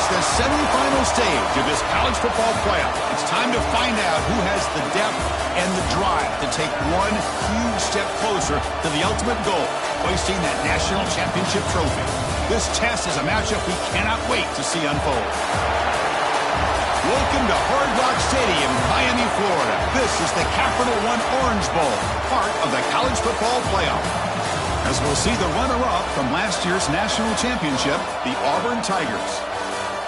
the semifinal stage of this college football playoff. It's time to find out who has the depth and the drive to take one huge step closer to the ultimate goal, hoisting that national championship trophy. This test is a matchup we cannot wait to see unfold. Welcome to Hard Rock Stadium in Miami, Florida. This is the Capital One Orange Bowl, part of the college football playoff. As we'll see the runner-up from last year's national championship, the Auburn Tigers,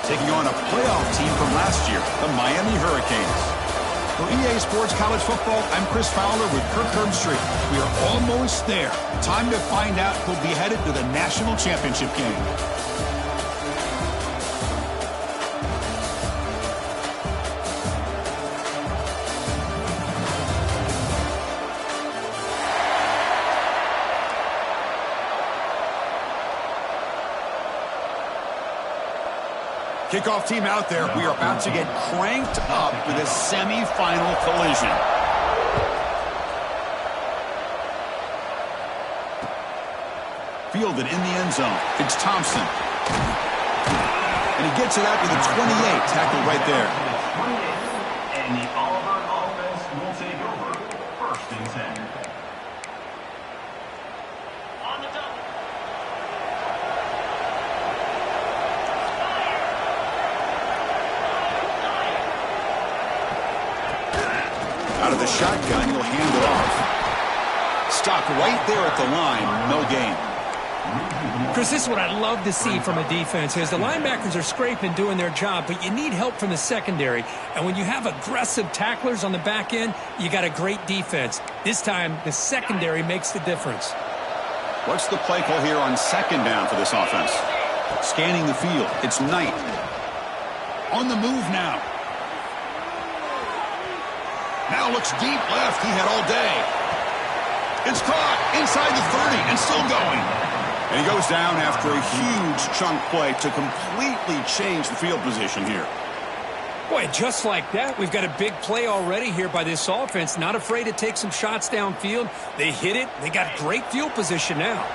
taking on a playoff team from last year, the Miami Hurricanes. For EA Sports College Football, I'm Chris Fowler with Kirk Herbstreit. We are almost there. Time to find out who'll be headed to the national championship game. Kickoff team out there. We are about to get cranked up for this semifinal collision. Fielded in the end zone. It's Thompson. And he gets it out to the 28. Tackled right there. And the Auburn offense will take over. First and 10. Out of the shotgun, he'll hand it off. Stopped right there at the line. No gain. Chris, this is what I love to see from a defense is the linebackers are scraping, doing their job, but you need help from the secondary. And when you have aggressive tacklers on the back end, you got a great defense. This time, the secondary makes the difference. What's the play call here on second down for this offense? Scanning the field. It's Knight. On the move now. Now looks deep left. He had all day. It's caught inside the 30 and still going. And he goes down after a huge chunk play to completely change the field position here. Boy, just like that, we've got a big play already here by this offense. Not afraid to take some shots downfield. They hit it. They got great field position now.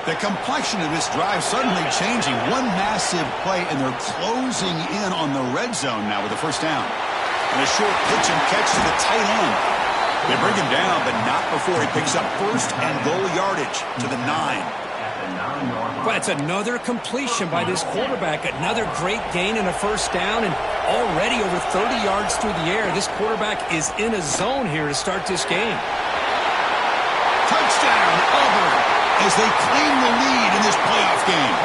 The complexion of this drive suddenly changing. One massive play, and they're closing in on the red zone now with the first down. And a short pitch and catch to the tight end. They bring him down, but not before he picks up first and goal yardage to the 9. But it's another completion by this quarterback. Another great gain in a first down, and already over 30 yards through the air. This quarterback is in a zone here to start this game. Touchdown, Auburn, as they claim the lead in this playoff game.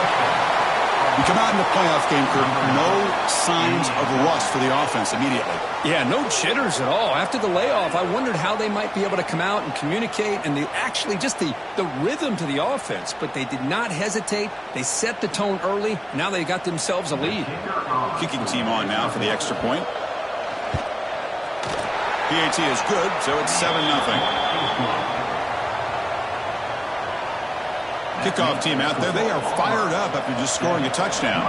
We come out in the playoff game, Kirk, no signs of rust for the offense immediately. Yeah, no jitters at all. After the layoff, I wondered how they might be able to come out and communicate and actually just the rhythm to the offense. But they did not hesitate. They set the tone early. Now they got themselves a lead. Kicking team on now for the extra point. PAT is good, so it's 7-0. Kickoff team out there. They are fired up after just scoring a touchdown.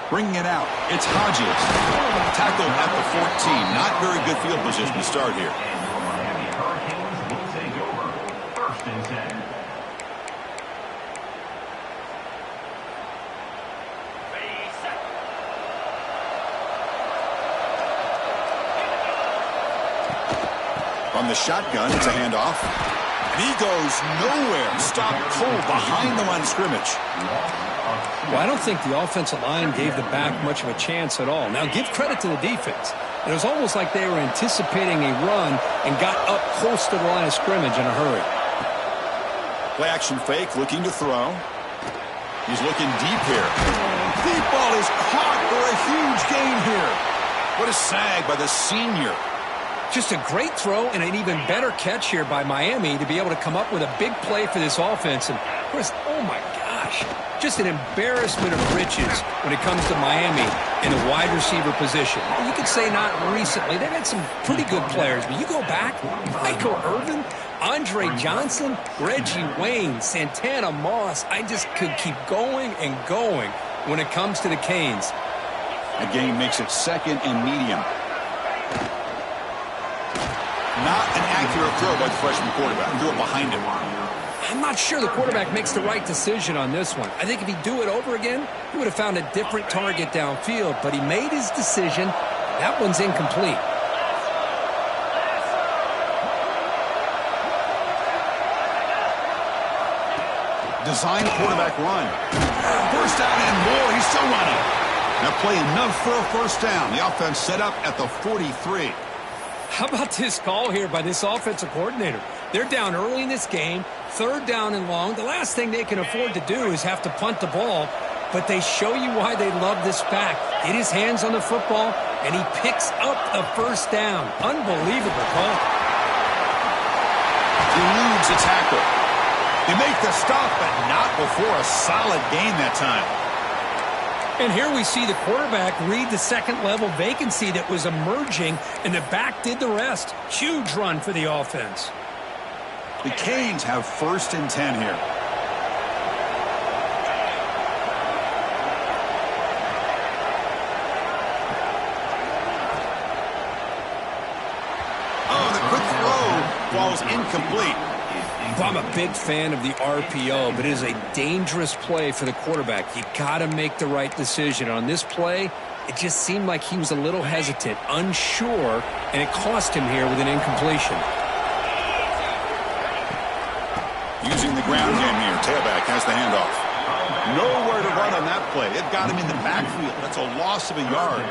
Bringing it out. It's Hodges. Tackled at the 14. Not very good field position to start here. Miami Hurricanes will take over. First and 10. From the shotgun, it's a handoff. And he goes nowhere. Stopped cold behind the line of scrimmage. Well, I don't think the offensive line gave the back much of a chance at all. Now, give credit to the defense. It was almost like they were anticipating a run and got up close to the line of scrimmage in a hurry. Play action fake, looking to throw. He's looking deep here. Deep ball is caught for a huge gain here. What a sag by the senior. Just a great throw and an even better catch here by Miami to be able to come up with a big play for this offense. And, Chris, oh, my gosh, just an embarrassment of riches when it comes to Miami in the wide receiver position. You could say not recently. They've had some pretty good players, but you go back, Michael Irvin, Andre Johnson, Reggie Wayne, Santana Moss. I just could keep going and going when it comes to the Canes. That game makes it second and medium. Not an accurate throw by the freshman quarterback. Threw it behind him. I'm not sure the quarterback makes the right decision on this one. I think if he'd do it over again, he would have found a different target downfield, but he made his decision. That one's incomplete. Design quarterback run. First down and more. He's still running. That play enough for a first down. The offense set up at the 43. How about this call here by this offensive coordinator? They're down early in this game, third down and long. The last thing they can afford to do is have to punt the ball, but they show you why they love this back. Get his hands on the football, and he picks up the first down. Unbelievable call. Eludes a tackle. They make the stop, but not before a solid gain that time. And here we see the quarterback read the second-level vacancy that was emerging, and the back did the rest. Huge run for the offense. The Canes have 1st and 10 here. Oh, the quick throw falls incomplete. I'm a big fan of the RPO, but it is a dangerous play for the quarterback. You got to make the right decision. On this play, it just seemed like he was a little hesitant, unsure, and it cost him here with an incompletion. Using the ground game here, tailback has the handoff. Nowhere to run on that play. It got him in the backfield. That's a loss of a yard.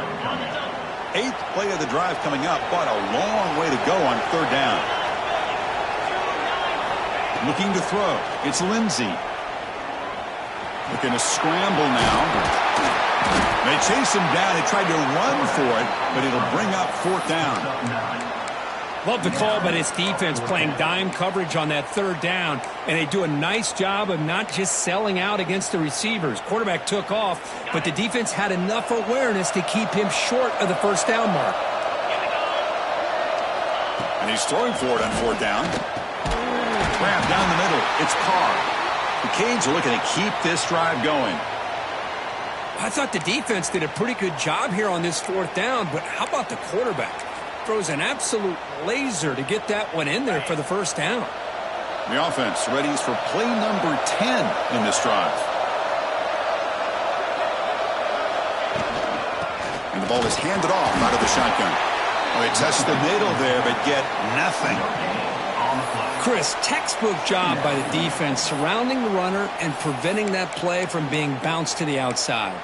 8th play of the drive coming up, but a long way to go on 3rd down. Looking to throw. It's Lindsey. Looking to scramble now. They chase him down. They tried to run for it, but it'll bring up 4th down. Love the call by this defense playing dime coverage on that 3rd down, and they do a nice job of not just selling out against the receivers. Quarterback took off, but the defense had enough awareness to keep him short of the 1st down mark. And he's throwing for it on 4th down. Grab down the middle. It's Carr. The Canes are looking to keep this drive going. I thought the defense did a pretty good job here on this 4th down, but how about the quarterback? Throws an absolute laser to get that one in there for the 1st down. The offense readies for play number 10 in this drive. And the ball is handed off out of the shotgun. Well, they test the middle there, but get nothing. Chris, textbook job by the defense surrounding the runner and preventing that play from being bounced to the outside.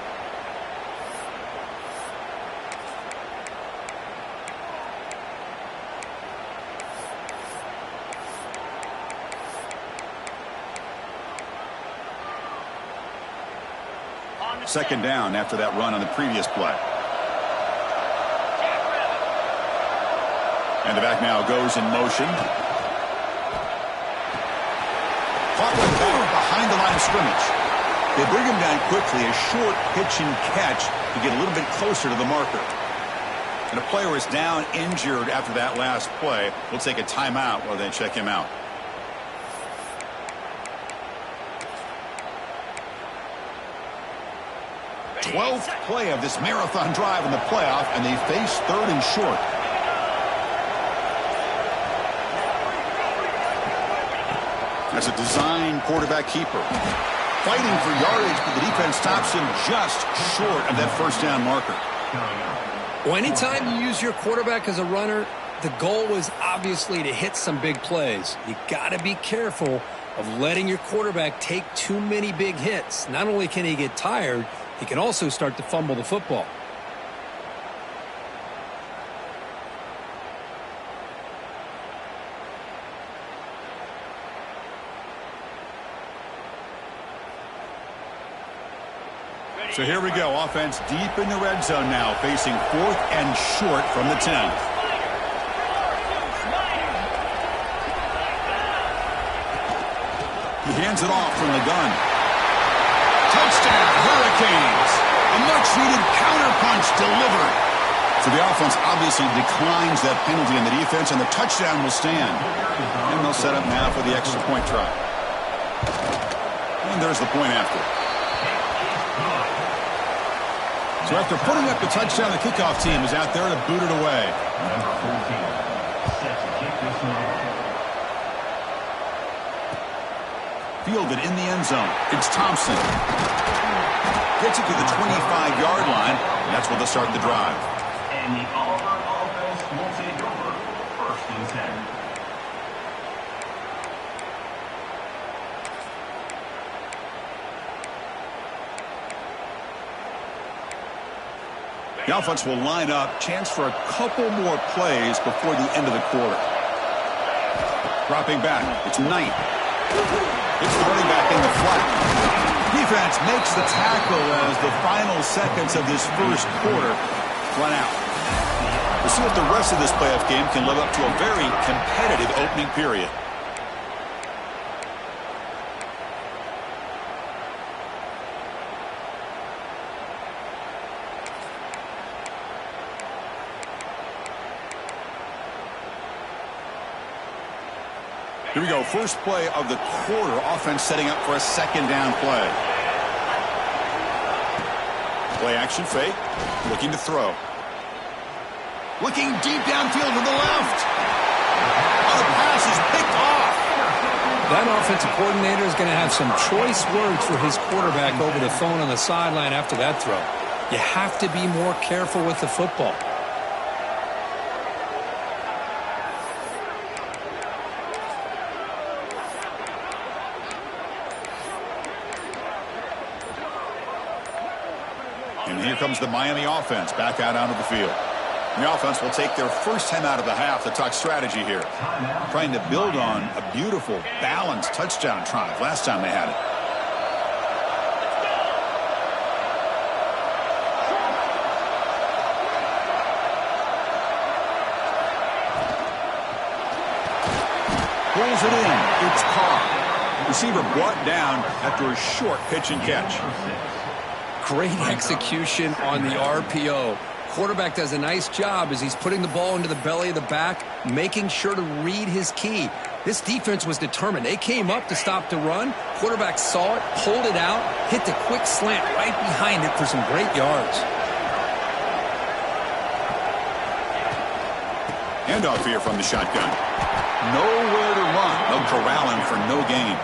Second down after that run on the previous play. And the back now goes in motion. Caught one back behind the line of scrimmage. They bring him down quickly, a short pitch and catch to get a little bit closer to the marker. And a player is down injured after that last play. We'll take a timeout while they check him out. The 12th play of this marathon drive in the playoff, and they face 3rd and short. As a design quarterback keeper. Fighting for yardage, but the defense stops him just short of that 1st down marker. Well, anytime you use your quarterback as a runner, the goal was obviously to hit some big plays. You got to be careful of letting your quarterback take too many big hits. Not only can he get tired, he can also start to fumble the football. So here we go. Offense deep in the red zone now, facing 4th and short from the 10. He hands it off from the gun. Touchdown, Hurricanes. A much-needed counterpunch delivered. So the offense obviously declines that penalty in the defense, and the touchdown will stand. And they'll set up now for the extra point try. And there's the point after. So after putting up the touchdown, the kickoff team is out there to boot it away. Number 14, set to kick this one off. Fielded in the end zone. It's Thompson. Gets it to the 25-yard line. That's where they'll start the drive. And the Auburn offense will take over. First and 10. The offense will line up. Chance for a couple more plays before the end of the quarter. Dropping back. It's Knight. It's the running back in the flat. Defense makes the tackle as the final seconds of this first quarter run out. We'll see if the rest of this playoff game can live up to a very competitive opening period. Here we go. First play of the quarter. Offense setting up for a second down play. Play action fake. Looking to throw. Looking deep downfield to the left. Oh, the pass is picked off. That offensive coordinator is going to have some choice words for his quarterback over the phone on the sideline after that throw. You have to be more careful with the football. And here comes the Miami offense back out onto the field. The offense will take their first time out of the half to talk strategy here. Trying to build on a beautiful, balanced touchdown drive last time they had it. Pulls it in. It's caught. Receiver brought down after a short pitch and catch. Great execution on the RPO. Quarterback does a nice job as he's putting the ball into the belly of the back, making sure to read his key. This defense was determined. They came up to stop the run. Quarterback saw it, pulled it out, hit the quick slant right behind it for some great yards. Handoff here from the shotgun. Nowhere to run. They'll corral him for no gain.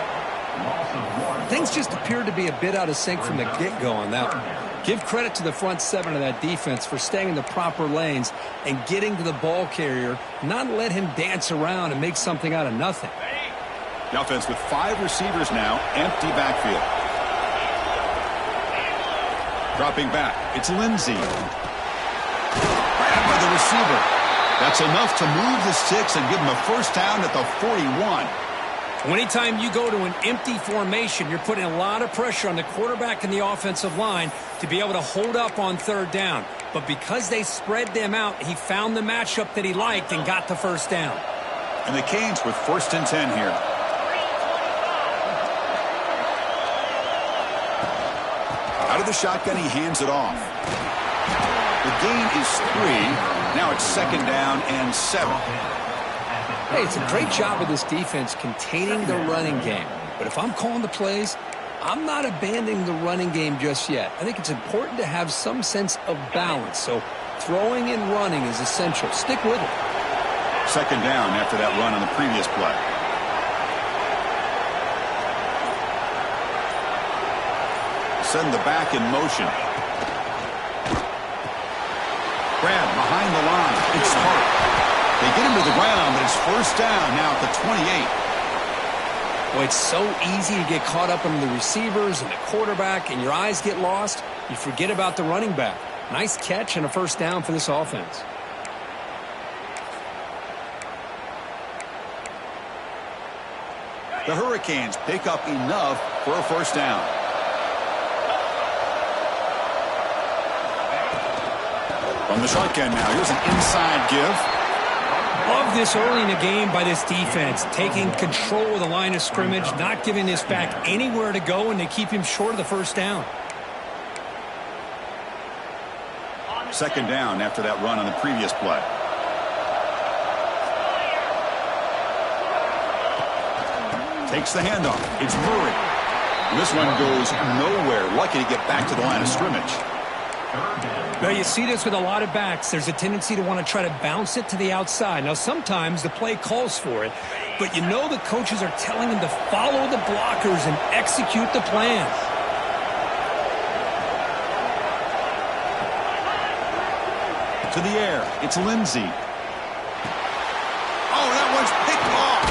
Things just appeared to be a bit out of sync from the get-go on that one. Give credit to the front seven of that defense for staying in the proper lanes and getting to the ball carrier, not let him dance around and make something out of nothing. The offense with 5 receivers now, empty backfield. Dropping back, it's Lindsey. Grabbed by the receiver. That's enough to move the sticks and give him a first down at the 41. Anytime you go to an empty formation, you're putting a lot of pressure on the quarterback and the offensive line to be able to hold up on third down. But because they spread them out, he found the matchup that he liked and got the first down. And the Canes with first and 10 here. Out of the shotgun, he hands it off. The gain is 3. Now it's second down and 7. Hey, it's a great job of this defense containing the running game. But if I'm calling the plays, I'm not abandoning the running game just yet. I think it's important to have some sense of balance. So throwing and running is essential. Stick with it. Second down after that run on the previous play. Send the back in motion. Grab behind the line. It's Hart. They get him to the ground, but it's first down now at the 28. Well, it's so easy to get caught up in the receivers and the quarterback, and your eyes get lost. You forget about the running back. Nice catch and a first down for this offense. The Hurricanes pick up enough for a first down. From the shotgun now, here's an inside give. Love this early in the game by this defense, taking control of the line of scrimmage, not giving this back anywhere to go, and they keep him short of the first down. Second down after that run on the previous play. Takes the handoff. It's Murray. And this one goes nowhere. Lucky to get back to the line of scrimmage. Well, you see this with a lot of backs. There's a tendency to want to try to bounce it to the outside. Now, sometimes the play calls for it, but you know the coaches are telling them to follow the blockers and execute the plan. To the air, it's Lindsey. Oh, that one's picked off.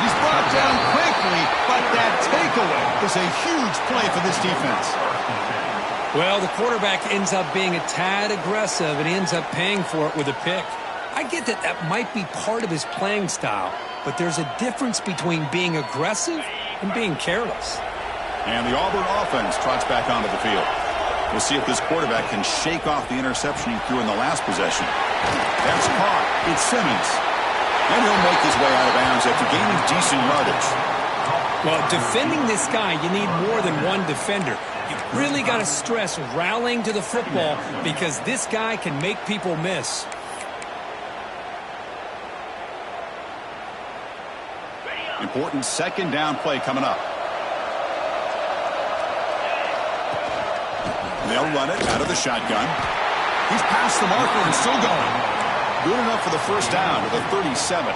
He's brought down quickly, but that takeaway is a huge play for this defense. Well, the quarterback ends up being a tad aggressive, and he ends up paying for it with a pick. I get that that might be part of his playing style, but there's a difference between being aggressive and being careless. And the Auburn offense trots back onto the field. We'll see if this quarterback can shake off the interception he threw in the last possession. That's caught. It's Simmons. And he'll make his way out of bounds after gaining decent yardage. Well, defending this guy, you need more than one defender. You've really got to stress rallying to the football because this guy can make people miss. Important second down play coming up. They'll run it out of the shotgun. He's past the marker and still going. Good enough for the first down to the 37.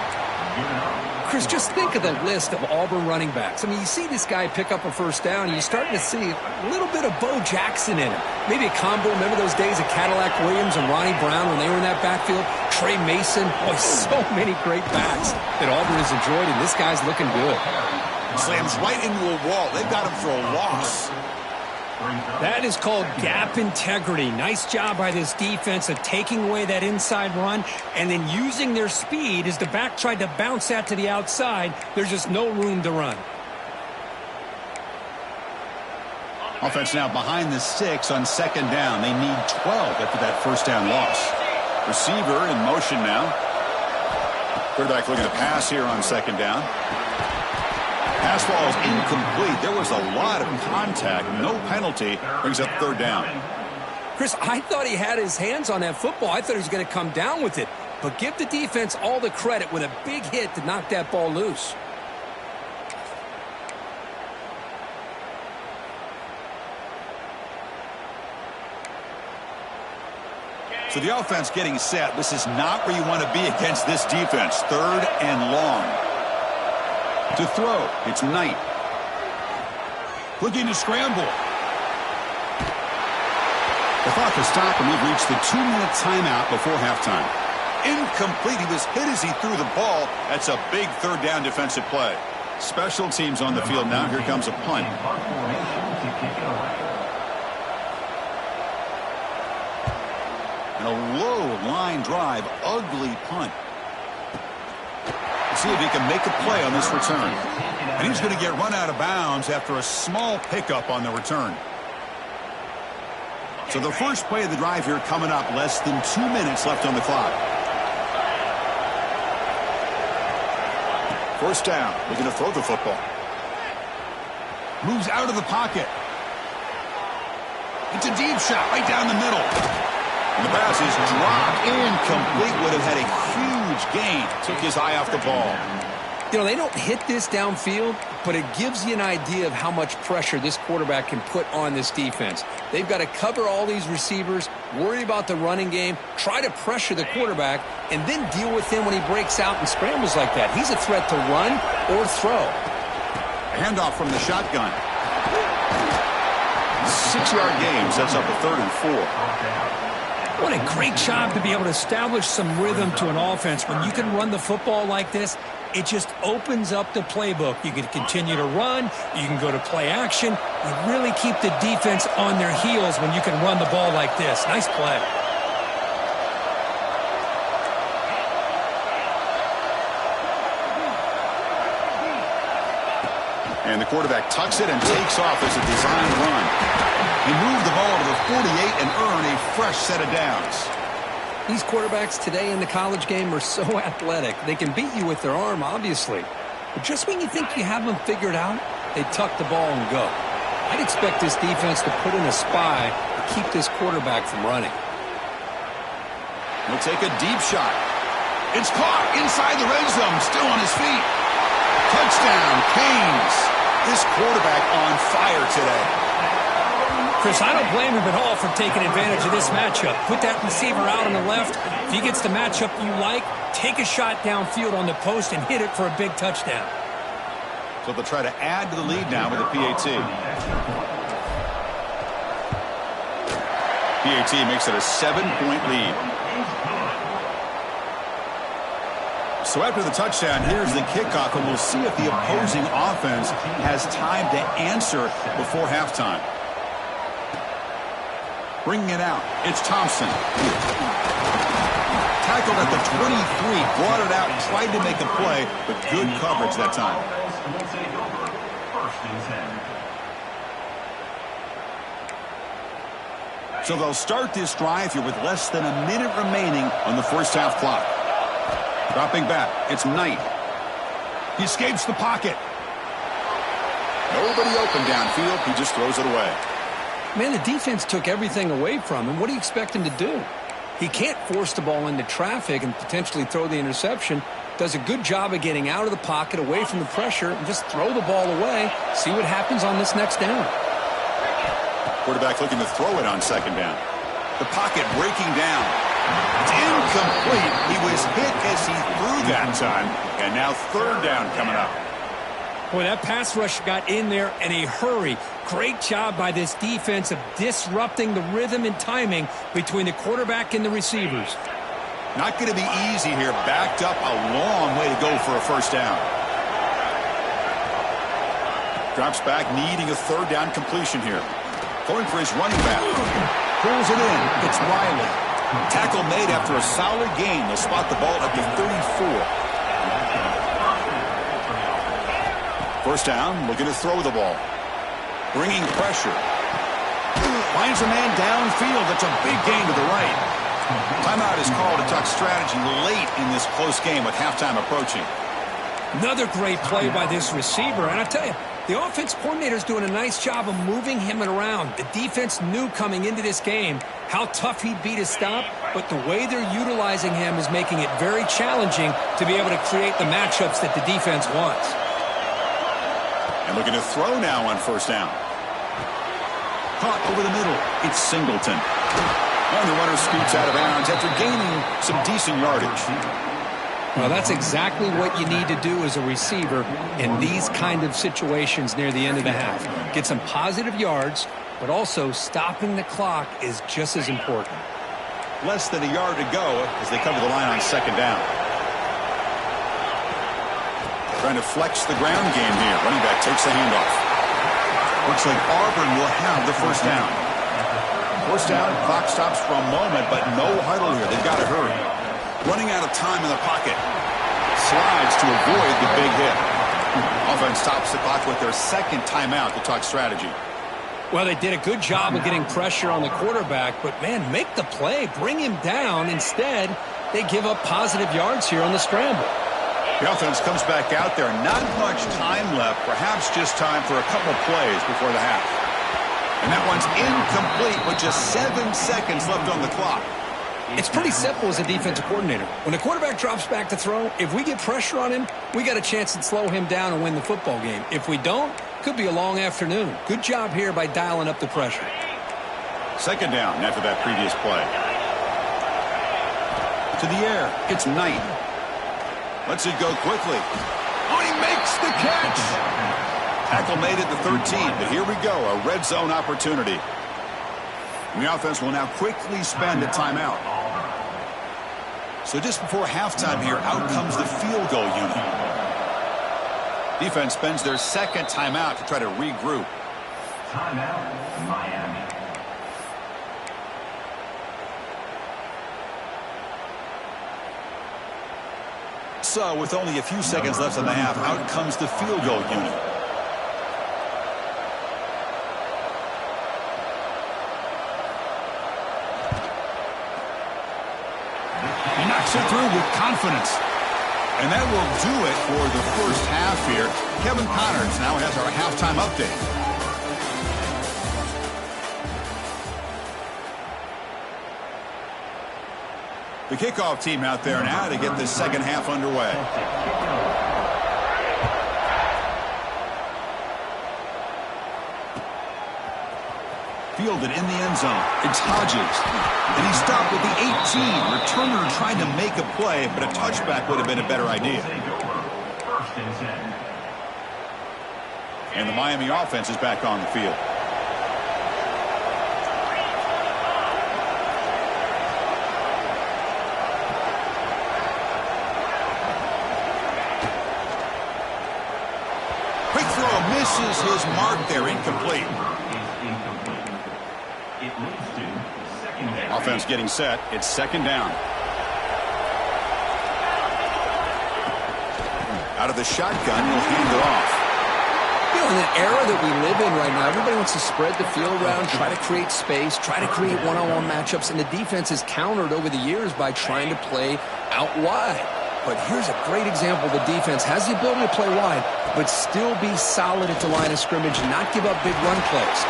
Chris, just think of the list of Auburn running backs. I mean, you see this guy pick up a first down, and you're starting to see a little bit of Bo Jackson in him. Maybe a combo. Remember those days of Cadillac Williams and Ronnie Brown when they were in that backfield? Trey Mason. Oh, so many great backs that Auburn has enjoyed, and this guy's looking good. Slams right into a wall. They've got him for a loss. That is called gap integrity. Nice job by this defense of taking away that inside run and then using their speed as the back tried to bounce that to the outside. There's just no room to run. Offense now behind the 6 on second down. They need 12 after that first down loss. Receiver in motion now. Quarterback looking to pass here on second down. Pass ball is incomplete. There was a lot of contact. No penalty. Brings up third down. Chris, I thought he had his hands on that football. I thought he was going to come down with it. But give the defense all the credit with a big hit to knock that ball loose. So the offense getting set. This is not where you want to be against this defense. Third and long. To throw, it's Knight. Looking to scramble. The clock has stopped, and we've reached the 2-minute timeout before halftime. Incomplete. He was hit as he threw the ball. That's a big third down defensive play. Special teams on the field now. Here comes a punt. And a low line drive, ugly punt. See if he can make a play on this return. And he's going to get run out of bounds after a small pickup on the return. So the first play of the drive here coming up. Less than 2 minutes left on the clock. First down. Looking to throw the football. Moves out of the pocket. It's a deep shot right down the middle. And the pass is dropped incomplete. Would have had a huge gain. Took his eye off the ball. You know, they don't hit this downfield, but it gives you an idea of how much pressure this quarterback can put on this defense. They've got to cover all these receivers, worry about the running game, try to pressure the quarterback, and then deal with him when he breaks out and scrambles like that. He's a threat to run or throw. Handoff from the shotgun. 6-yard gain sets up a 3rd and 4. What a great job to be able to establish some rhythm to an offense. When you can run the football like this, it just opens up the playbook. You can continue to run. You can go to play action. You really keep the defense on their heels when you can run the ball like this. Nice play. And the quarterback tucks it and takes off as a designed run. He moved the ball to the 48 and earned a fresh set of downs. These quarterbacks today in the college game are so athletic. They can beat you with their arm, obviously. But just when you think you have them figured out, they tuck the ball and go. I'd expect this defense to put in a spy to keep this quarterback from running. He'll take a deep shot. It's caught inside the red zone, still on his feet. Touchdown, Canes. This quarterback on fire today. Chris, I don't blame him at all for taking advantage of this matchup. Put that receiver out on the left. If he gets the matchup you like, take a shot downfield on the post and hit it for a big touchdown. So they'll try to add to the lead now with a PAT. PAT makes it a 7-point lead. So after the touchdown, here's the kickoff, and we'll see if the opposing offense has time to answer before halftime. Bringing it out, it's Thompson. Tackled at the 23, brought it out, tried to make a play, but good coverage that time. So they'll start this drive here with less than a minute remaining on the first half clock. Dropping back, it's Knight. He escapes the pocket. Nobody open downfield, he just throws it away. Man, the defense took everything away from him. What do you expect him to do? He can't force the ball into traffic and potentially throw the interception. Does a good job of getting out of the pocket, away from the pressure, and just throw the ball away. See what happens on this next down. Quarterback looking to throw it on second down. The pocket breaking down. It's incomplete. He was hit as he threw that time. And now third down coming up. Boy, that pass rush got in there in a hurry. Great job by this defense of disrupting the rhythm and timing between the quarterback and the receivers. Not going to be easy here. Backed up a long way to go for a first down. Drops back, needing a third down completion here. Going for his running back. Pulls it in. It's Riley. Tackle made after a solid gain. They'll spot the ball at the 34. First down, looking to throw the ball. Bringing pressure. Finds a man downfield. That's a big gain to the right. Timeout is called to talk strategy late in this close game with halftime approaching. Another great play by this receiver. And I tell you, the offense coordinator is doing a nice job of moving him around. The defense knew coming into this game how tough he'd be to stop, but the way they're utilizing him is making it very challenging to be able to create the matchups that the defense wants. And looking to throw now on first down. Caught over the middle. It's Singleton. And the runner scoots out of bounds after gaining some decent yardage. Well, that's exactly what you need to do as a receiver in these kind of situations near the end of the half. Get some positive yards, but also stopping the clock is just as important. Less than a yard to go as they come to the line on second down. Trying to flex the ground game here. Running back takes the handoff. Looks like Auburn will have the first down. First down, clock stops for a moment, but no huddle here. They've got to hurry. Running out of time in the pocket. Slides to avoid the big hit. Offense stops the clock with their second timeout to talk strategy. Well, they did a good job of getting pressure on the quarterback, but, man, make the play. Bring him down. Instead, they give up positive yards here on the scramble. The offense comes back out there. Not much time left. Perhaps just time for a couple plays before the half. And that one's incomplete with just 7 seconds left on the clock. It's pretty simple as a defensive coordinator. When the quarterback drops back to throw, if we get pressure on him, we got a chance to slow him down and win the football game. If we don't, could be a long afternoon. Good job here by dialing up the pressure. Second down after that previous play. To the air, it's Knight. Lets it go quickly. Oh, he makes the catch. Tackle made at the 13, but here we go, a red zone opportunity. And the offense will now quickly spend a timeout. So just before halftime here, out comes the field goal unit. Defense spends their second timeout to try to regroup. Timeout, Miami. So with only a few seconds left in the half, out comes the field goal unit. He knocks it through with confidence. And that will do it for the first half here. Kevin Connors now has our halftime update. The kickoff team out there now to get this second half underway. fielded in the end zone. It's Hodges. And he stopped with the 18. Returner tried to make a play, but a touchback would have been a better idea. First and 10. And the Miami offense is back on the field. Quick throw misses his mark there, incomplete. It leads to second down. Offense getting set. It's second down. Out of the shotgun, he'll hand it off. You know, in the era that we live in right now, everybody wants to spread the field around, try to create space, try to create one-on-one matchups, and the defense is countered over the years by trying to play out wide. But here's a great example. The defense has the ability to play wide, but still be solid at the line of scrimmage and not give up big run plays.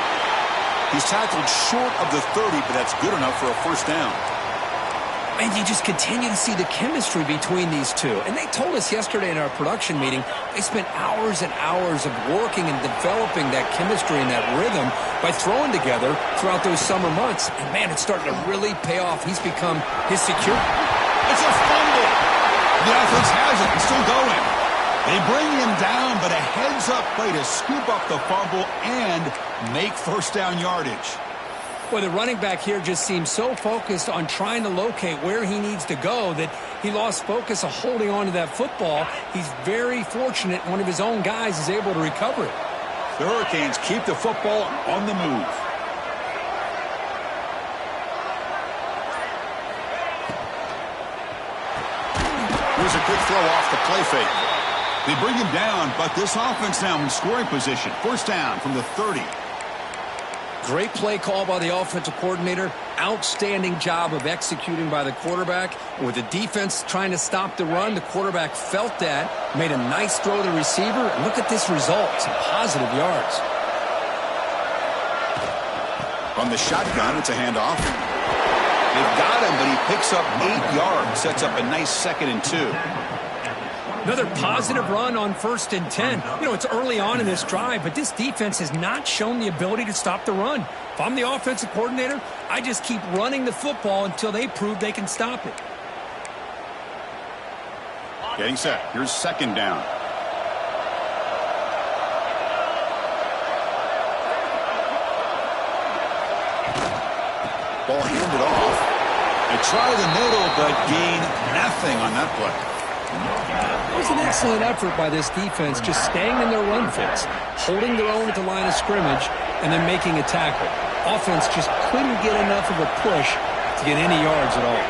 He's tackled short of the 30, but that's good enough for a first down. And you just continue to see the chemistry between these two. And they told us yesterday in our production meeting, they spent hours and hours of working and developing that chemistry and that rhythm by throwing together throughout those summer months. And, man, it's starting to really pay off. He's become his secure. It's a fumble. The offense has it. It's still going. They bring him down, but a heads-up play to scoop up the fumble and make first down yardage. Boy, the running back here just seems so focused on trying to locate where he needs to go that he lost focus of holding on to that football. He's very fortunate one of his own guys is able to recover it. The Hurricanes keep the football on the move. Here's a quick throw off the play fake. They bring him down, but this offense now in scoring position. First down from the 30. Great play call by the offensive coordinator. Outstanding job of executing by the quarterback. With the defense trying to stop the run, the quarterback felt that, made a nice throw to the receiver, and look at this result, some positive yards. From the shotgun, it's a handoff. They've got him, but he picks up 8 yards, sets up a nice 2nd and 2. Another positive run on 1st and 10. You know, it's early on in this drive, but this defense has not shown the ability to stop the run. If I'm the offensive coordinator, I just keep running the football until they prove they can stop it. Getting set. Here's second down. Ball handed off. They try the middle, but gain nothing on that play. It was an excellent effort by this defense, just staying in their run fits, holding their own at the line of scrimmage, and then making a tackle. Offense just couldn't get enough of a push to get any yards at all.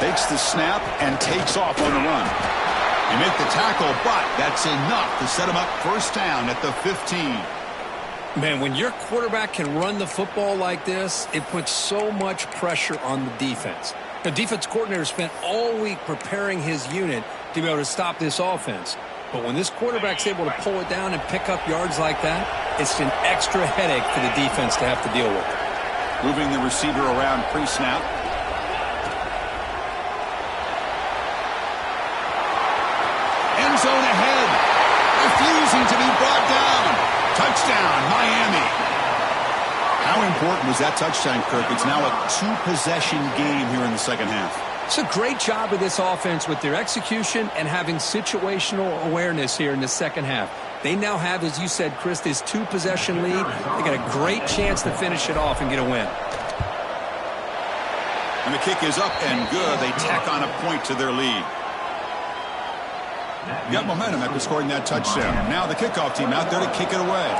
Takes the snap and takes off on the run. They make the tackle, but that's enough to set him up first down at the 15. Man, when your quarterback can run the football like this, it puts so much pressure on the defense. The defense coordinator spent all week preparing his unit to be able to stop this offense. But when this quarterback's able to pull it down and pick up yards like that, it's an extra headache for the defense to have to deal with. Moving the receiver around pre-snap. End zone ahead. Refusing to be brought down. Touchdown, Miami. How important was that touchdown, Kirk? It's now a 2-possession game here in the second half. It's a great job of this offense with their execution and having situational awareness here in the second half. They now have, as you said, Chris, this 2-possession lead. They got a great chance to finish it off and get a win. And the kick is up and good. They tack on a point to their lead. Got momentum after scoring that touchdown. Now the kickoff team out there to kick it away.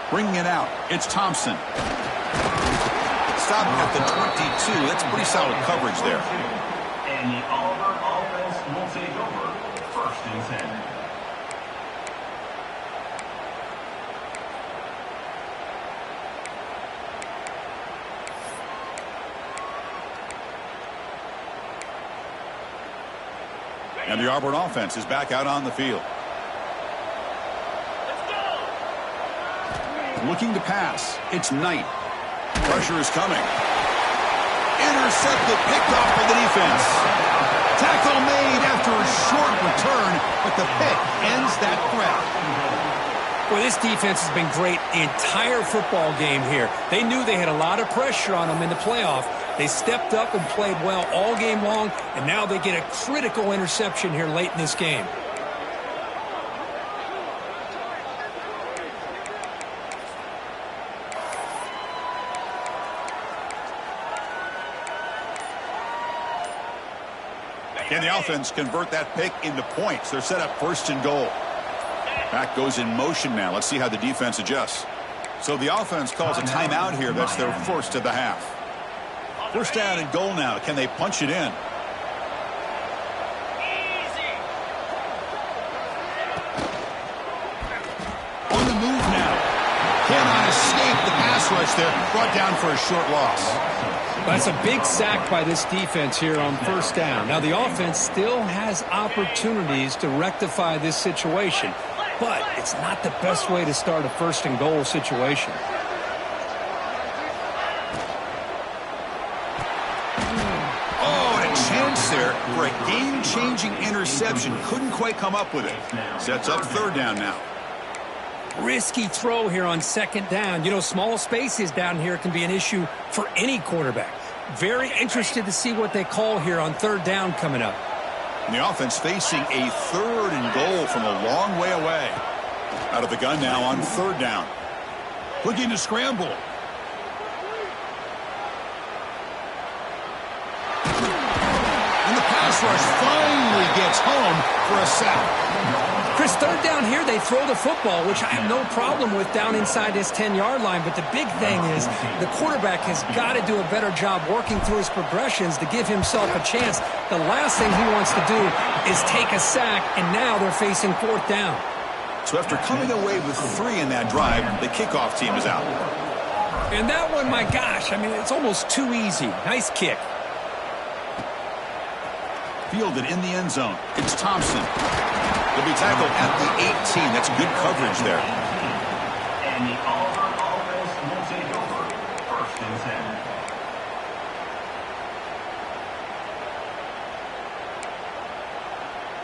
Bringing it out, it's Thompson. Stop at the 22. That's pretty solid coverage there. And the Auburn offense will take over first and 10. And the Auburn offense is back out on the field. Looking to pass. It's Knight. Pressure is coming. Intercepted, picked off by the defense. Tackle made after a short return, but the pick ends that threat. Well, this defense has been great the entire football game here. They knew they had a lot of pressure on them in the playoff. They stepped up and played well all game long, and now they get a critical interception here late in this game. Can the offense convert that pick into points? They're set up first and goal. Back goes in motion now. Let's see how the defense adjusts. So the offense calls a timeout here. That's their first of the half. First down and goal now. Can they punch it in? On the move now. Cannot escape the pass rush there. Brought down for a short loss. That's a big sack by this defense here on first down. Now, the offense still has opportunities to rectify this situation, but it's not the best way to start a first and goal situation. Oh, and a chance there for a game-changing interception. Couldn't quite come up with it. Sets up third down now. Risky throw here on second down. You know, small spaces down here can be an issue for any quarterback. Very interested to see what they call here on third down coming up. And the offense facing a third and goal from a long way away. Out of the gun now on third down. Looking to scramble. And the pass rush finally gets home for a sack. Chris, third down here, they throw the football, which I have no problem with down inside this 10-yard line. But the big thing is the quarterback has got to do a better job working through his progressions to give himself a chance. The last thing he wants to do is take a sack, and now they're facing fourth down. So after coming away with 3 in that drive, the kickoff team is out. And that one, my gosh, I mean, it's almost too easy. Nice kick. Fielded in the end zone. It's Thompson. He'll be tackled at the 18. That's good coverage there. And the Auburn offense will take over first and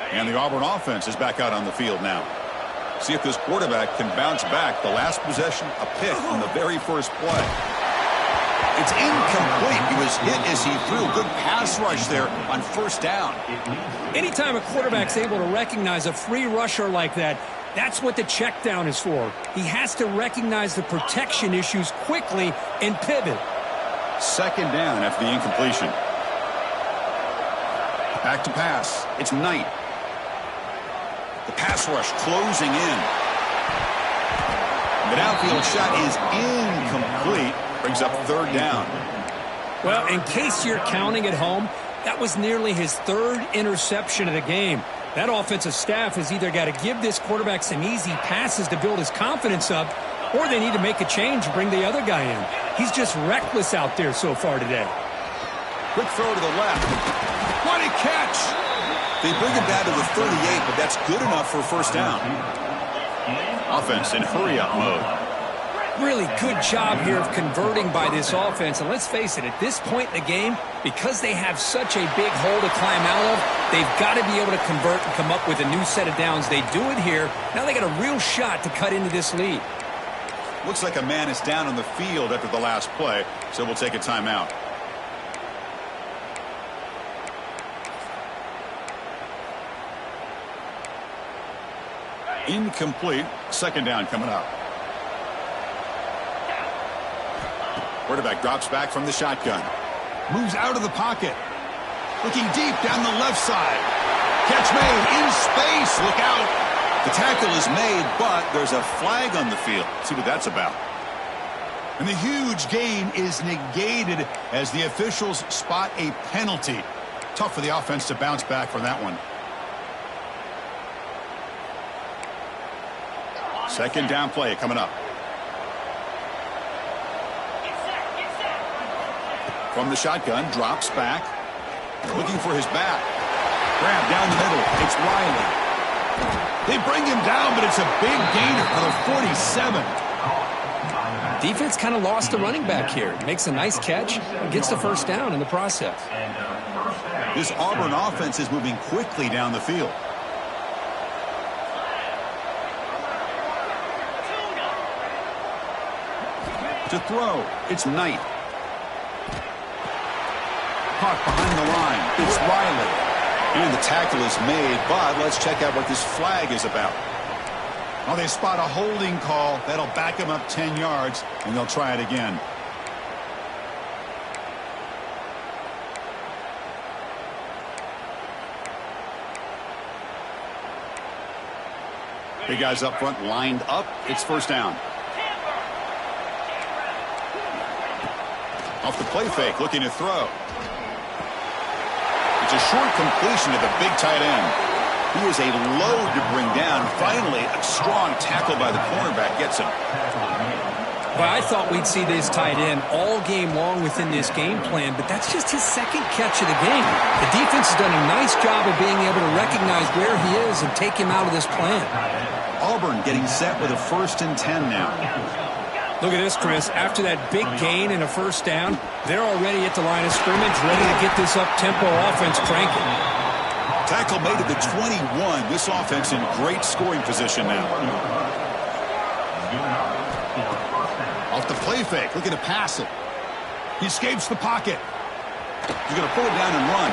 10. And the Auburn offense is back out on the field now. See if this quarterback can bounce back. The last possession, a pick on the very first play. It's incomplete. He was hit as he threw a good pass rush there on first down. Anytime a quarterback's able to recognize a free rusher like that, that's what the check down is for. He has to recognize the protection issues quickly and pivot. Second down after the incompletion. Back to pass. It's Knight. The pass rush closing in. The downfield shot is incomplete. Brings up third down. Well, in case you're counting at home, that was nearly his third interception of the game. That offensive staff has either got to give this quarterback some easy passes to build his confidence up, or they need to make a change and bring the other guy in. He's just reckless out there so far today. Quick throw to the left. What a catch! They bring him down to the 38, but that's good enough for first down. Offense in hurry-up mode. Really good job here of converting by this offense. And let's face it, at this point in the game, because they have such a big hole to climb out of, they've got to be able to convert and come up with a new set of downs. They do it here. Now they got a real shot to cut into this lead. Looks like a man is down on the field after the last play, so we'll take a timeout. Incomplete. Second down coming up. Quarterback drops back from the shotgun. Moves out of the pocket. Looking deep down the left side. Catch made in space. Look out. The tackle is made, but there's a flag on the field. Let's see what that's about. And the huge gain is negated as the officials spot a penalty. Tough for the offense to bounce back from that one. Second down play coming up. From the shotgun, drops back. Looking for his back. Grab down the middle. It's Riley. They bring him down, but it's a big gainer for the 47. Defense kind of lost the running back here. Makes a nice catch and gets the first down in the process. This Auburn offense is moving quickly down the field. To throw, it's Knight. Caught behind the line, it's Riley. And the tackle is made, but let's check out what this flag is about. Well, they spot a holding call. That'll back them up 10 yards, and they'll try it again. Big guys up front lined up. It's first down. Off the play fake, looking to throw. It's a short completion to the big tight end. He is a load to bring down. Finally, a strong tackle by the cornerback gets him. Well, I thought we'd see this tight end all game long within this game plan, but that's just his second catch of the game. The defense has done a nice job of being able to recognize where he is and take him out of this plan. Auburn getting set with a 1st and 10 now. Look at this, Chris. After that big gain and a first down, they're already at the line of scrimmage, ready to get this up-tempo offense cranking. Tackle made at the 21. This offense in great scoring position now. Off the play fake, looking to pass it. He escapes the pocket. He's going to pull it down and run.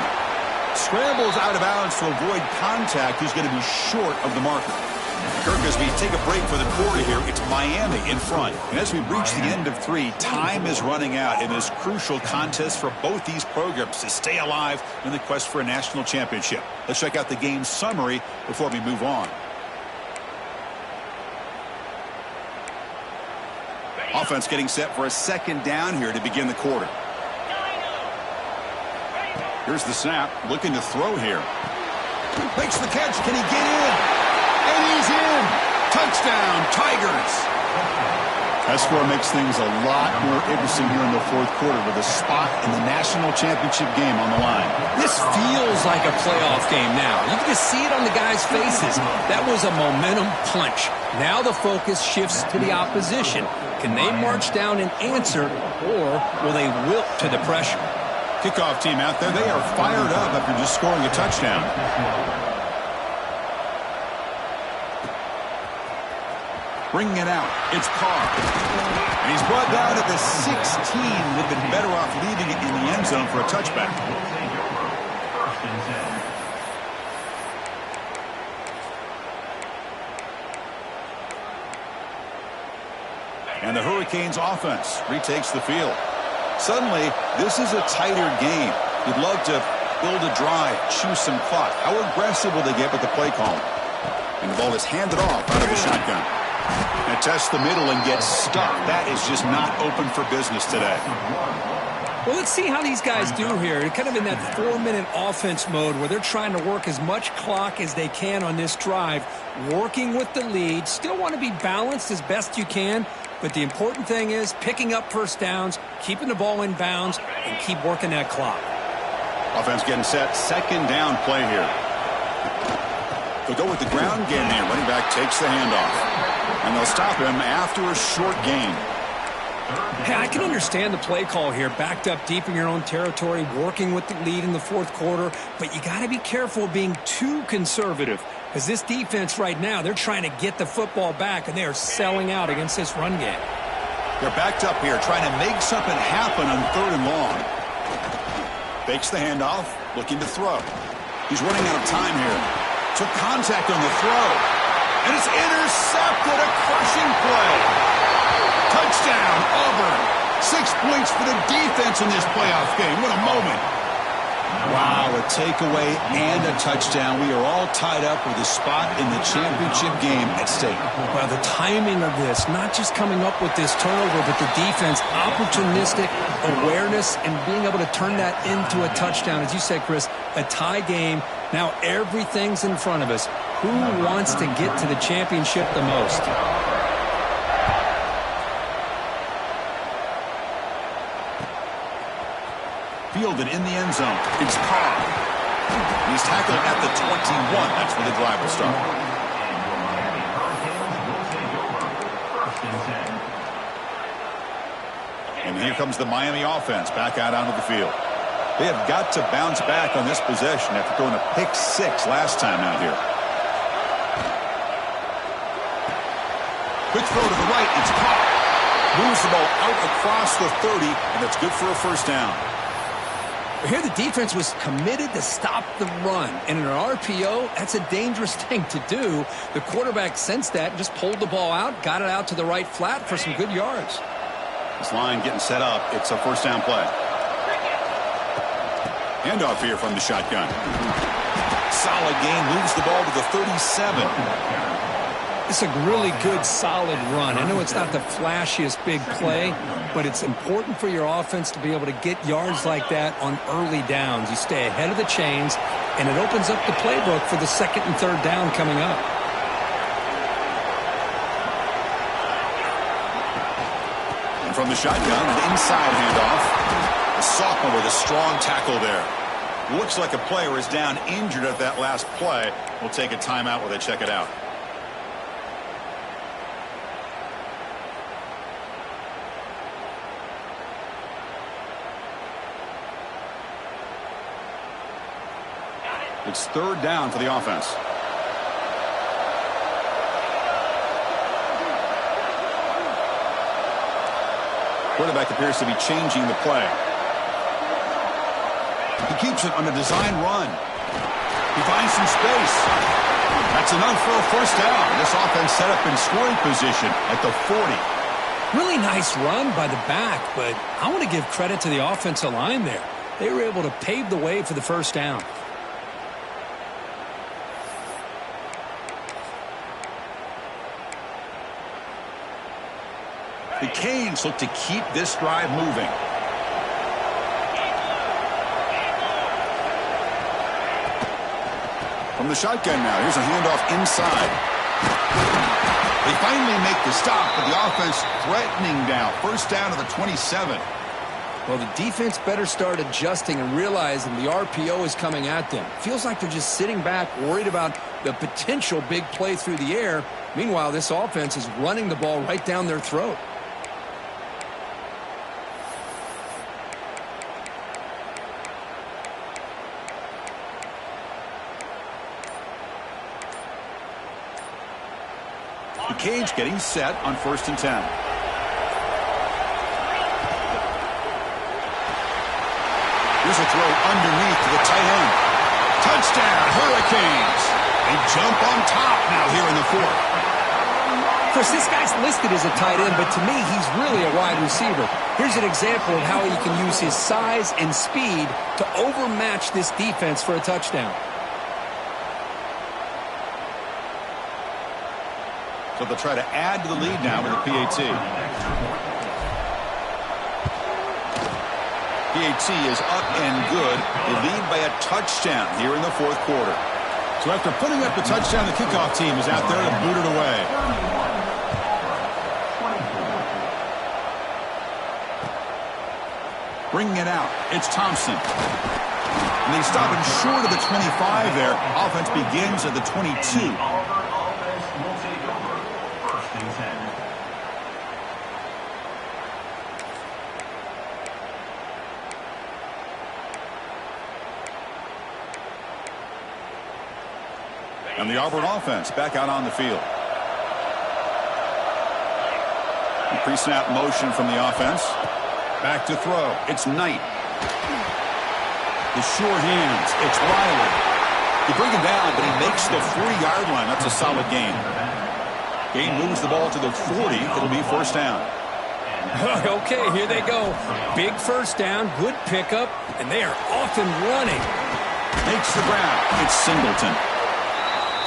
Scrambles out of bounds to avoid contact. He's going to be short of the marker. Kirk, as we take a break for the quarter here, it's Miami in front. And as we reach the end of 3, time is running out in this crucial contest for both these programs to stay alive in the quest for a national championship. Let's check out the game summary before we move on. Offense getting set for a 2nd down here to begin the quarter. Here's the snap, looking to throw here. Makes the catch. Can he get in? And he's in. Touchdown, Tigers. That score makes things a lot more interesting here in the 4th quarter with a spot in the national championship game on the line. This feels like a playoff game now. You can just see it on the guys' faces. That was a momentum punch. Now the focus shifts to the opposition. Can they march down and answer, or will they wilt to the pressure? Kickoff team out there. They are fired up after just scoring a touchdown. Bringing it out. It's Carr. And he's brought down at the 16. Would have been better off leaving it in the end zone for a touchback. And the Hurricanes offense retakes the field. Suddenly, this is a tighter game. You'd love to build a drive, choose some clock. How aggressive will they get with the play call? And the ball is handed off out of the shotgun. And test the middle and get stuck. That is just not open for business today. Well, let's see how these guys do here. They're kind of in that 4-minute offense mode where they're trying to work as much clock as they can on this drive, working with the lead. Still want to be balanced as best you can, but the important thing is picking up first downs, keeping the ball in bounds, and keep working that clock. Offense getting set. 2nd down play here. They'll go with the ground game here. Running back takes the handoff. And they'll stop him after a short gain. Hey, I can understand the play call here. Backed up deep in your own territory, working with the lead in the 4th quarter. But you got to be careful of being too conservative. Because this defense right now, they're trying to get the football back, and they are selling out against this run game. They're backed up here, trying to make something happen on 3rd and long. Fakes the handoff, looking to throw. He's running out of time here. Took contact on the throw. And it's intercepted. A crushing play. Touchdown, Auburn. 6 points for the defense in this playoff game. What a moment. Wow, a takeaway and a touchdown. We are all tied up with a spot in the championship game at stake. Well, the timing of this, not just coming up with this turnover, but the defense, opportunistic awareness, and being able to turn that into a touchdown. As you said, Chris, a tie game. Now everything's in front of us. Who wants to get to the championship the most? Fielded in the end zone. It's Carr. He's tackled at the 21. That's where the drive will start. Here comes the Miami offense back out onto the field. They have got to bounce back on this possession after throwing a pick-6 last time out here. Quick throw to the right. It's caught. Moves the ball out across the 30, and it's good for a first down. Here the defense was committed to stop the run. And in an RPO, that's a dangerous thing to do. The quarterback sensed that and just pulled the ball out, got it out to the right flat for some good yards. This line getting set up. It's a first down play. Handoff here from the shotgun. Solid gain. Moves the ball to the 37. It's a really good, solid run. I know it's not the flashiest big play, but it's important for your offense to be able to get yards like that on early downs. You stay ahead of the chains, and it opens up the playbook for the second and third down coming up. And from the shotgun, an inside handoff. A sophomore with a strong tackle there. Looks like a player is down injured at that last play. We'll take a timeout while they check it out. It's third down for the offense. Quarterback appears to be changing the play. He keeps it on a design run. He finds some space. That's enough for a first down. This offense set up in scoring position at the 40. Really nice run by the back, but I want to give credit to the offensive line there. They were able to pave the way for the first down. The Canes look to keep this drive moving. From the shotgun now, here's a handoff inside. They finally make the stop, but the offense threatening now. First down to the 27. Well, the defense better start adjusting and realizing the RPO is coming at them. Feels like they're just sitting back, worried about the potential big play through the air. Meanwhile, this offense is running the ball right down their throat. The Canes getting set on 1st and 10. Here's a throw underneath to the tight end. Touchdown, Hurricanes. They jump on top now here in the 4th. Of course, this guy's listed as a tight end, but to me, he's really a wide receiver. Here's an example of how he can use his size and speed to overmatch this defense for a touchdown. So they'll try to add to the lead now with a PAT. PAT is up and good. They lead by a touchdown here in the 4th quarter. So after putting up a touchdown, the kickoff team is out there to boot it away. Bringing it out, it's Thompson. And they stop him short of the 25 there. Offense begins at the 22. And the Auburn offense back out on the field. Pre-snap motion from the offense. Back to throw. It's Knight. The short hands. It's Riley. They bring him down, but he makes the 40-yard line. That's a solid gain. Gain moves the ball to the 40. It'll be first down. Okay, here they go. Big first down, good pickup, and they are off and running. Makes the ground. It's Singleton.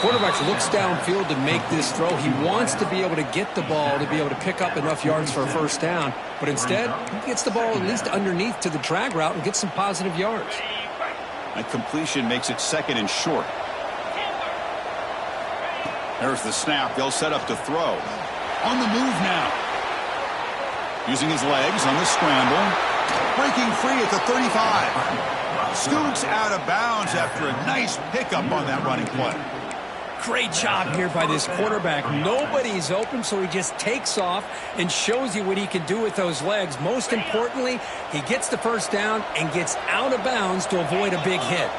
Quarterback looks downfield to make this throw. He wants to be able to get the ball to be able to pick up enough yards for a first down. But instead, he gets the ball at least underneath to the drag route and gets some positive yards. That completion makes it 2nd and short. There's the snap. They'll set up to throw. On the move now. Using his legs on the scramble. Breaking free at the 35. Scoots out of bounds after a nice pickup on that running play. Great job here by this quarterback. Nobody's open, so he just takes off and shows you what he can do with those legs. Most importantly, he gets the first down and gets out of bounds to avoid a big hit.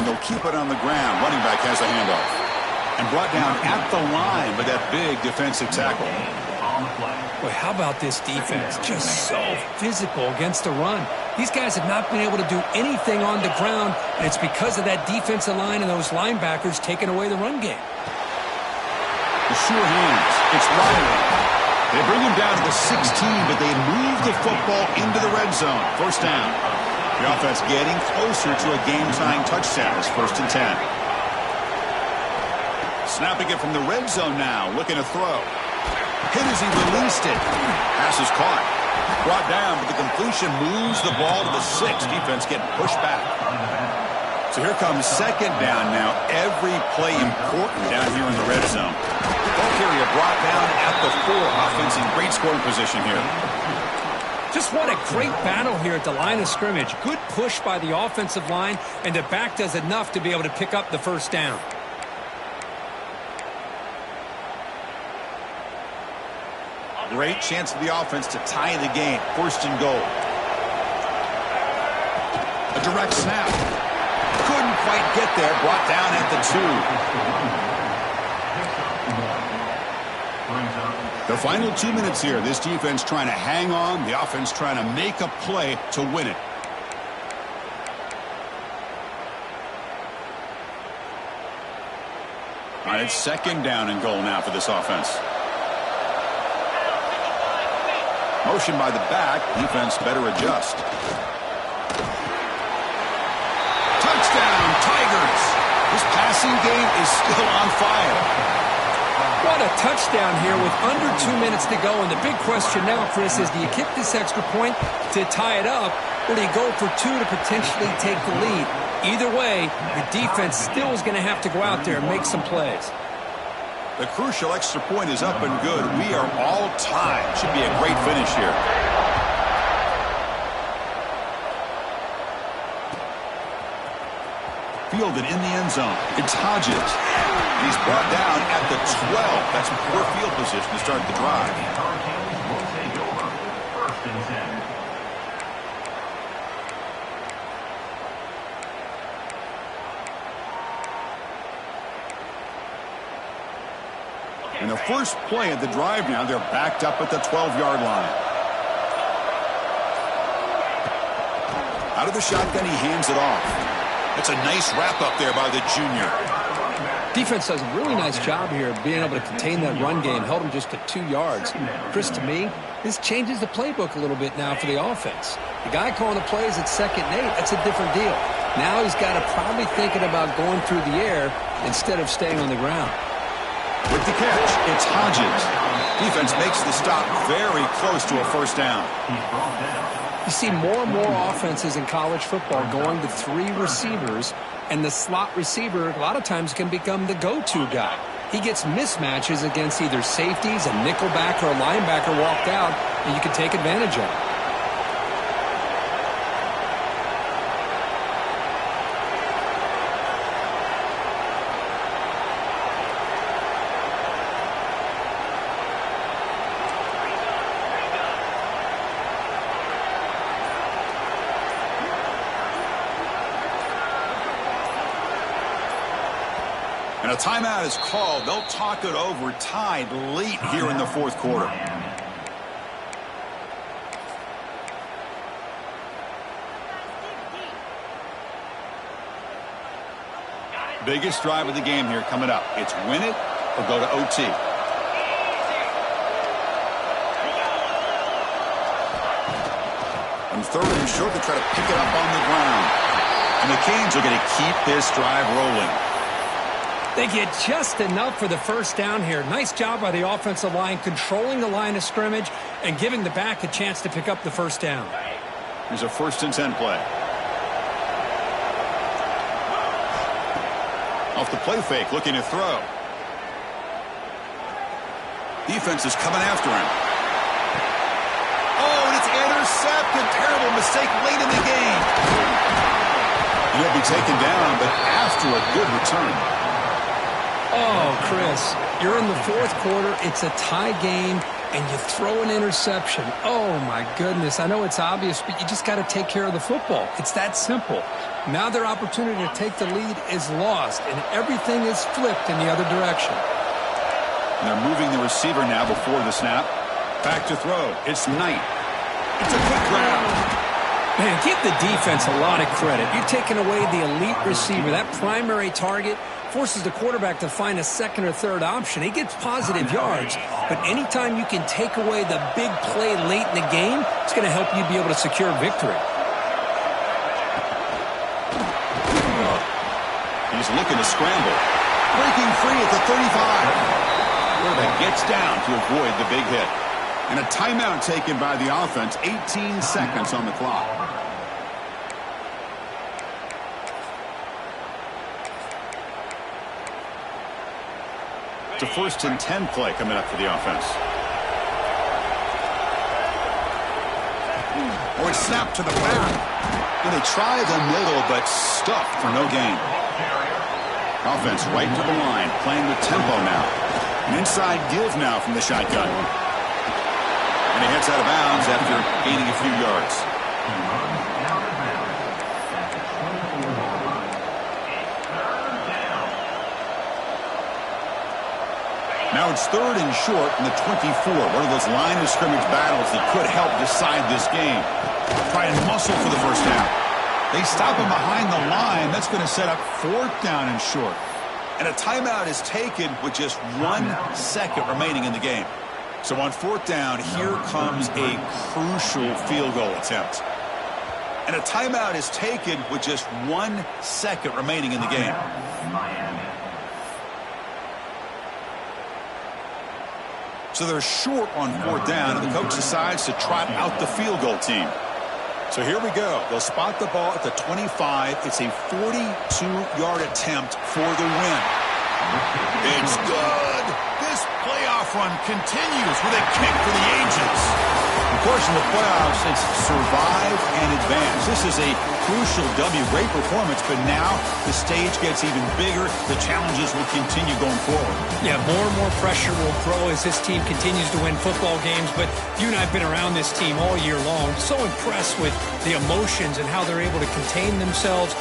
They'll keep it on the ground. Running back has a handoff. And brought down at the line with that big defensive tackle. Boy, how about this defense? Just so physical against the run. These guys have not been able to do anything on the ground, and it's because of that defensive line and those linebackers taking away the run game. The sure hands. It's Riley. They bring him down to the 16, but they move the football into the red zone. First down. The offense getting closer to a game-tying touchdown. It's 1st and 10. Snapping it from the red zone now. Looking to throw. Hit as he released it. Pass is caught. Brought down, but the completion moves the ball to the 6. Defense getting pushed back. So here comes 2nd down now. Every play important down here in the red zone. Ball carrier brought down at the 4. Offense in great scoring position here. Just what a great battle here at the line of scrimmage. Good push by the offensive line, and the back does enough to be able to pick up the first down. Great chance for the offense to tie the game. 1st and goal. A direct snap. Couldn't quite get there. Brought down at the 2. The final 2 minutes here. This defense trying to hang on. The offense trying to make a play to win it. All right, it's 2nd down and goal now for this offense. Motion by the back. Defense better adjust. Touchdown, Tigers. This passing game is still on fire. What a touchdown here with under 2 minutes to go. And the big question now, Chris, is do you kick this extra point to tie it up, or do you go for 2 to potentially take the lead? Either way, the defense still is going to have to go out there and make some plays. The crucial extra point is up and good. We are all tied. Should be a great finish here. Fielded in the end zone. It's Hodges. He's brought down at the 12. That's poor field position to start the drive. And the first play of the drive now, they're backed up at the 12-yard line. Out of the shotgun, he hands it off. That's a nice wrap-up there by the junior. Defense does a really nice job here of being able to contain that run game. Held him just to 2 yards. Chris, to me, this changes the playbook a little bit now for the offense. The guy calling the plays at 2nd and 8, that's a different deal. Now he's got to probably thinking about going through the air instead of staying on the ground. With the catch, it's Hodges. Defense makes the stop very close to a first down. You see more and more offenses in college football going to 3 receivers, and the slot receiver a lot of times can become the go-to guy. He gets mismatches against either safeties, a nickelback, or a linebacker walked out, and you can take advantage of it. And a timeout is called. They'll talk it over, tied late here in the 4th quarter. Biggest drive of the game here coming up. It's win it or go to OT. And 3rd and short to try to pick it up on the ground. And the Canes are going to keep this drive rolling. They get just enough for the first down here. Nice job by the offensive line, controlling the line of scrimmage and giving the back a chance to pick up the first down. Here's a 1st and 10 play. Off the play fake, looking to throw. Defense is coming after him. Oh, and it's intercepted. Terrible mistake late in the game. And he'll be taken down, but after a good return. Oh, Chris, you're in the fourth quarter. It's a tie game, and you throw an interception. Oh, my goodness. I know it's obvious, but you just got to take care of the football. It's that simple. Now their opportunity to take the lead is lost, and everything is flipped in the other direction. And they're moving the receiver now before the snap. Back to throw. It's Knight. It's a quick grab. Man, give the defense a lot of credit. You're taking away the elite receiver. That primary target forces the quarterback to find a second or third option. He gets positive yards, but anytime you can take away the big play late in the game, it's going to help you be able to secure victory. He's looking to scramble. Breaking free at the 35. Quarterback gets down to avoid the big hit. And a timeout taken by the offense. 18 seconds on the clock. It's a 1st and 10 play coming up for the offense. Oh, it's snapped to the back. And they try the middle, but stuffed for no gain. Offense right to the line, playing with tempo now. An inside give now from the shotgun. And he heads out of bounds after gaining a few yards. Now it's 3rd and short in the 24. One of those line of scrimmage battles that could help decide this game. Try and muscle for the first down. They stop him behind the line. That's going to set up 4th down and short. And a timeout is taken with just 1 second remaining in the game. So on 4th down, here comes a crucial field goal attempt. And a timeout is taken with just 1 second remaining in the game. So they're short on 4th down, and the coach decides to trot out the field goal team. So here we go. They'll spot the ball at the 25. It's a 42-yard attempt for the win. It's good. This playoff run continues with a kick for the ages. Of course, in the playoffs, it's survive and advance. This is a crucial W. Great performance, but now the stage gets even bigger. The challenges will continue going forward. Yeah, more and more pressure will grow as this team continues to win football games, but you and I have been around this team all year long. So impressed with the emotions and how they're able to contain themselves.